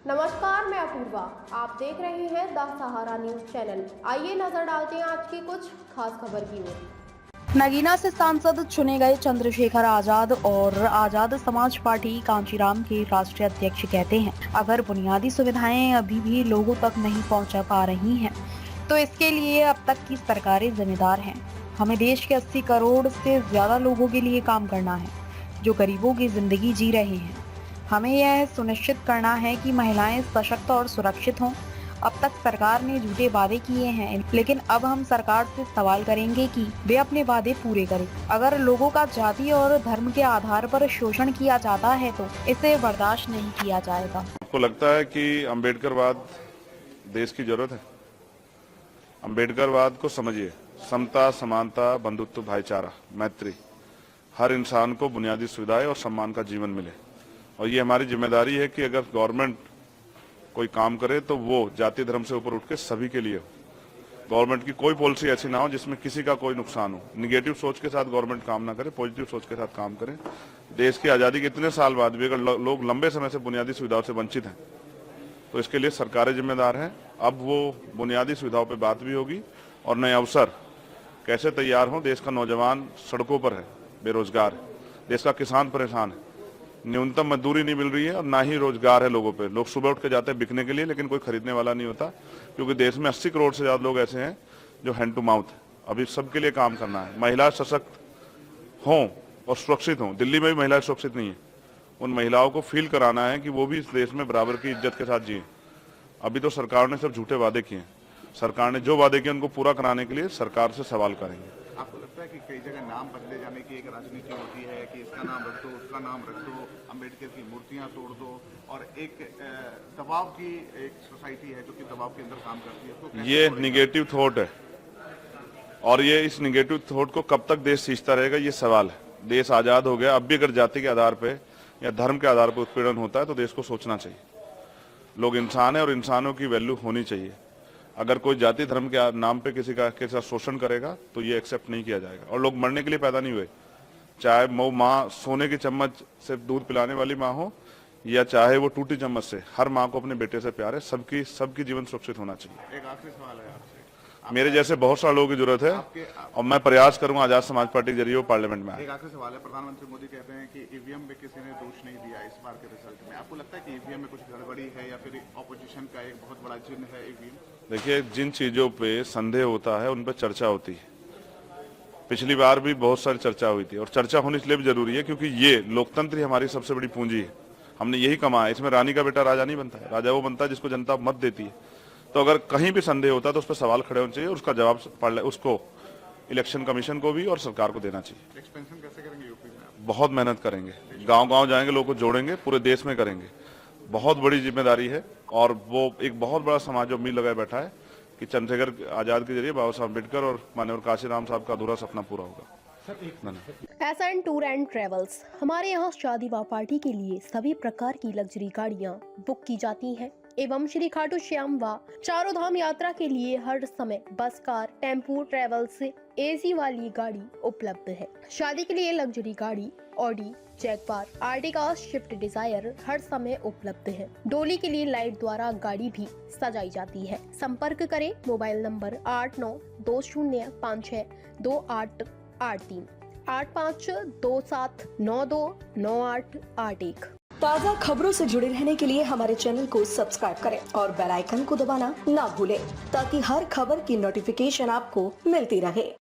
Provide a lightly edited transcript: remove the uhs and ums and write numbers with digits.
नमस्कार, मैं अपूर्वा। आप देख रहे हैं द सहारा न्यूज चैनल। आइए नजर डालते हैं आज की कुछ खास खबर की ओर। नगीना से सांसद चुने गए चंद्रशेखर आजाद और आजाद समाज पार्टी कांचीराम के राष्ट्रीय अध्यक्ष कहते हैं, अगर बुनियादी सुविधाएं अभी भी लोगों तक नहीं पहुंचा पा रही हैं, तो इसके लिए अब तक की सरकारें जिम्मेदार हैं। हमें देश के 80 करोड़ से ज्यादा लोगों के लिए काम करना है, जो गरीबों की जिंदगी जी रहे हैं। हमें यह सुनिश्चित करना है कि महिलाएं सशक्त और सुरक्षित हों। अब तक सरकार ने झूठे वादे किए हैं, लेकिन अब हम सरकार से सवाल करेंगे कि वे अपने वादे पूरे करें। अगर लोगों का जाति और धर्म के आधार पर शोषण किया जाता है तो इसे बर्दाश्त नहीं किया जाएगा। आपको लगता है कि अम्बेडकरवाद देश की जरूरत है? अम्बेडकरवाद को समझिए, समता, समानता, बंधुत्व, भाईचारा, मैत्री, हर इंसान को बुनियादी सुविधाएं और सम्मान का जीवन मिले। और ये हमारी जिम्मेदारी है कि अगर गवर्नमेंट कोई काम करे तो वो जाति धर्म से ऊपर उठ के सभी के लिए हो। गवर्नमेंट की कोई पॉलिसी ऐसी ना हो जिसमें किसी का कोई नुकसान हो। निगेटिव सोच के साथ गवर्नमेंट काम ना करे, पॉजिटिव सोच के साथ काम करे। देश की आज़ादी के इतने साल बाद भी अगर लोग लंबे समय से बुनियादी सुविधाओं से वंचित हैं तो इसके लिए सरकारें जिम्मेदार हैं। अब वो बुनियादी सुविधाओं पर बात भी होगी और नए अवसर कैसे तैयार हों। देश का नौजवान सड़कों पर है, बेरोजगार है, देश का किसान परेशान है, न्यूनतम मजदूरी नहीं मिल रही है और ना ही रोजगार है लोगों पे। लोग सुबह उठ के जाते हैं बिकने के लिए, लेकिन कोई खरीदने वाला नहीं होता, क्योंकि देश में 80 करोड़ से ज्यादा लोग ऐसे हैं जो हैंड टू माउथ है। अभी सबके लिए काम करना है। महिला सशक्त हों और सुरक्षित हों। दिल्ली में भी महिलाएं सुरक्षित नहीं है। उन महिलाओं को फील कराना है कि वो भी इस देश में बराबर की इज्जत के साथ जिए। अभी तो सरकार ने सब झूठे वादे किए हैं। सरकार ने जो वादे किए उनको पूरा कराने के लिए सरकार से सवाल करेंगे। आपको लगता है कि कई जगह नाम बदले जाने की एक राजनीति होती है कि इसका नाम रख दो, उसका नाम रख दो, अम्बेडकर की मूर्तियां तोड़ दो, और एक दबाव की एक सोसाइटी है जो कि दबाव के अंदर काम करती है, तो ये निगेटिव थॉट है और ये इस निगेटिव थॉट को कब तक देश सींचता रहेगा, ये सवाल है। देश आजाद हो गया, अब भी अगर जाति के आधार पे या धर्म के आधार पर उत्पीड़न होता है तो देश को सोचना चाहिए। लोग इंसान है और इंसानों की वैल्यू होनी चाहिए। अगर कोई जाति धर्म के नाम पे किसी के साथ शोषण करेगा तो ये एक्सेप्ट नहीं किया जाएगा। और लोग मरने के लिए पैदा नहीं हुए, चाहे वो माँ सोने की चम्मच से दूध पिलाने वाली माँ हो या चाहे वो टूटी चम्मच से। हर माँ को अपने बेटे से प्यार है। सबकी जीवन सुरक्षित होना चाहिए। एक आखिरी सवाल है आपसे। मेरे जैसे बहुत सारे लोगों की जरूरत है और मैं प्रयास करूंगा आजाद समाज पार्टी के जरिए वो पार्लियामेंट में आए। एक आखिरी सवाल है। प्रधानमंत्री मोदी कहते हैं कि ईवीएम में किसी ने दोष नहीं दिया इस बार के रिजल्ट में। आपको लगता है कि ईवीएम में कुछ गड़बड़ी है या फिर ऑपोजिशन का एक बहुत बड़ा जिन है ईवीएम? देखिए, जिन चीजों पे संदेह होता है उन पर चर्चा होती है। पिछली बार भी बहुत सारी चर्चा हुई थी और चर्चा होनी इसलिए भी जरूरी है क्योंकि ये लोकतंत्र ही हमारी सबसे बड़ी पूंजी है। हमने यही कमाया। इसमें रानी का बेटा राजा नहीं बनता है, राजा वो बनता है जिसको जनता मत देती है। तो अगर कहीं भी संदेह होता है तो उस पर सवाल खड़े होने चाहिए और उसका जवाब उसको इलेक्शन कमीशन को भी और सरकार को देना चाहिए। एक्सपेंशन कैसे करेंगे यूपी में? बहुत मेहनत करेंगे, गांव-गांव जाएंगे, लोगों को जोड़ेंगे, पूरे देश में करेंगे। बहुत बड़ी जिम्मेदारी है और वो एक बहुत बड़ा समाज उम्मीद लगाए बैठा है कि चंद्रशेखर आजाद के जरिए बाबा साहब अम्बेडकर और माननीय काशीराम साहब का अधूरा सपना पूरा होगा। SN tour and travels. हमारे यहाँ शादी व पार्टी के लिए सभी प्रकार की लग्जरी गाड़ियाँ बुक की जाती हैं एवं श्री खाटू श्याम व चारों धाम यात्रा के लिए हर समय बस, कार, टेम्पू, ट्रेवल्स AC वाली गाड़ी उपलब्ध है। शादी के लिए लग्जरी गाड़ी Audi, Jaguar, Ertiga, Swift Dzire हर समय उपलब्ध है। डोली के लिए लाइट द्वारा गाड़ी भी सजाई जाती है। संपर्क करें मोबाइल नंबर 8920562883 8527929881। ताज़ा खबरों से जुड़े रहने के लिए हमारे चैनल को सब्सक्राइब करें और बेल आइकन को दबाना ना भूलें ताकि हर खबर की नोटिफिकेशन आपको मिलती रहे।